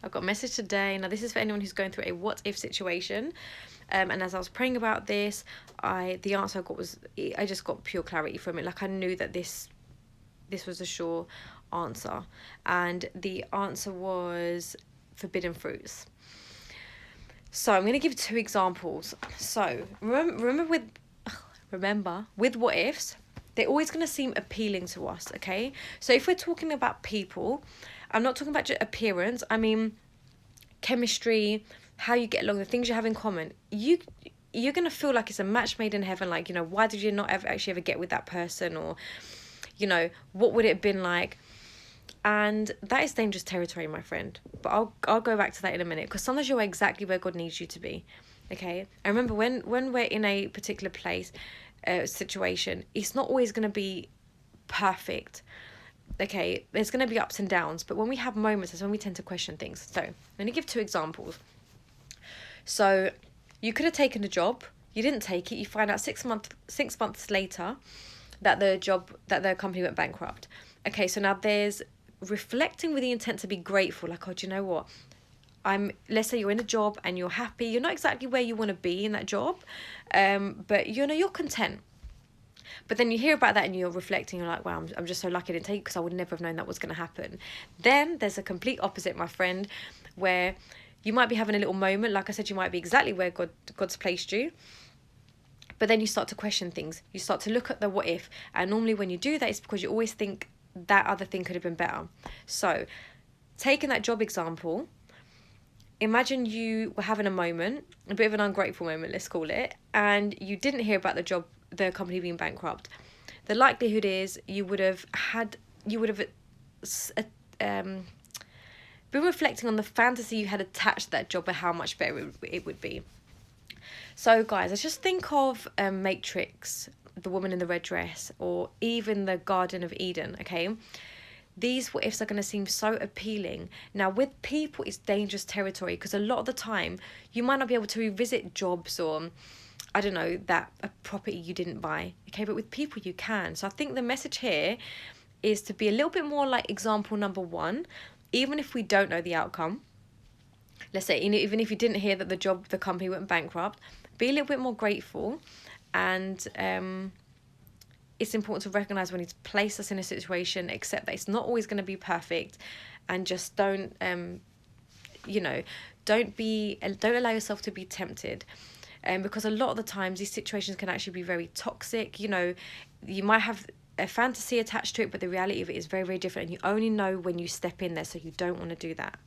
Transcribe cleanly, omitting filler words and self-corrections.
I've got a message today. Now, this is for anyone who's going through a what if situation. And as I was praying about this, the answer I got was, I just got pure clarity from it. Like, I knew that this was a sure answer. And the answer was forbidden fruits. So I'm going to give 2 examples. So remember with what ifs, they're always going to seem appealing to us, okay? So if we're talking about people, I'm not talking about just appearance. I mean, chemistry, how you get along, the things you have in common. You're going to feel like it's a match made in heaven. Like, you know, why did you not ever get with that person? Or, you know, what would it have been like? And that is dangerous territory, my friend. But I'll go back to that in a minute, because sometimes you're exactly where God needs you to be, okay? And remember, when we're in a particular place, situation, it's not always going to be perfect, okay? There's going to be ups and downs, but when we have moments, that's when we tend to question things. So let me give 2 examples. So you could have taken a job, you didn't take it, you find out 6 months later that the company went bankrupt. Okay, so now there's reflecting with the intent to be grateful, like, oh, do you know what, let's say you're in a job and you're happy, you're not exactly where you want to be in that job, but you know, you're content. But then you hear about that and you're reflecting, you're like, wow, I'm just so lucky I didn't take it, because I would never have known that was going to happen. Then there's a complete opposite, my friend, where you might be having a little moment, like I said, you might be exactly where God's placed you, but then you start to question things. You start to look at the what if, and normally when you do that, it's because you always think that other thing could have been better. So taking that job example, imagine you were having a moment, a bit of an ungrateful moment, let's call it, and you didn't hear about the company being bankrupt. The likelihood is you would have been reflecting on the fantasy you had attached to that job and how much better it would be. So guys, let's just think of Matrix, the woman in the red dress, or even the Garden of Eden, okay? These what ifs are going to seem so appealing. Now, with people, it's dangerous territory, because a lot of the time you might not be able to revisit jobs, or I don't know, a property you didn't buy, okay? But with people you can. So I think the message here is to be a little bit more like example number 1, even if we don't know the outcome. Let's say even if you didn't hear that the company went bankrupt, be a little bit more grateful. And it's important to recognize when he's placed us in a situation, accept that it's not always going to be perfect, and just don't allow yourself to be tempted. Because a lot of the times these situations can actually be very toxic. You know, you might have a fantasy attached to it, but the reality of it is very, very different, and you only know when you step in there, so you don't want to do that.